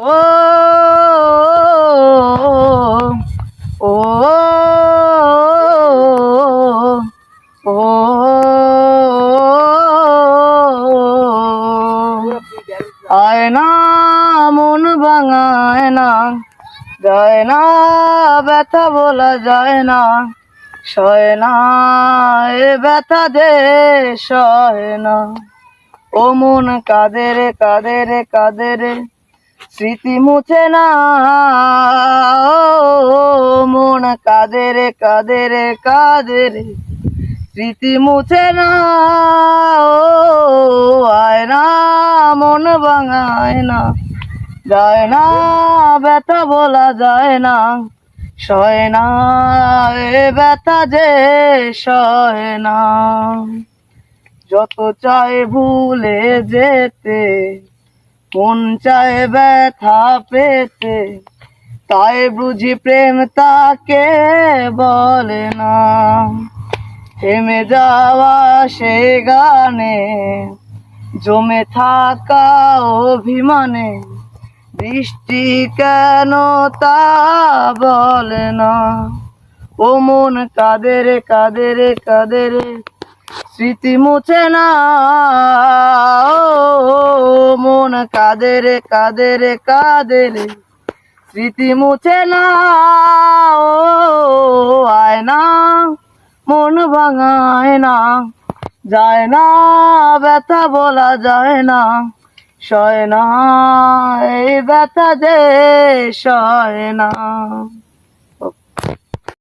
ও ও ও আয়না মন ভাঙায় না, যায় না ব্যথা বলা যায় না, সয় না এ ব্যথা যে সয় না। ও মন কাঁদে রে কাঁদে রে কাঁদে রে, স্মৃতি মুছে না। ও মন কাঁদে রে কাঁদে রে কাঁদে রে, স্মৃতি মুছে না। ও আয়না মন ভাঙায় না, যায় না ব্যথা বলা যায় না, সয় না এ ব্যথা যে সয় না। যত চায় ভুলে যেতে, মন চায় ব্যথা পেতে, তাই বুঝি প্রেম তাকে বলে না। থেমে যাওয়া সে গানে, জমে থাকা অভিমানে, বৃষ্টি কেন তা বলে না। ও মন কাঁদে রে কাঁদে রে কাঁদে রে, স্মৃতি মুছে না। ও মন কাঁদে রে কাঁদে রে কাঁদে রে, স্মৃতি মুছে না। ও আয়না মন ভাঙায় না, যায় না ব্যথা বলা যায় না, সয় না এই ব্যথা যে সয় না।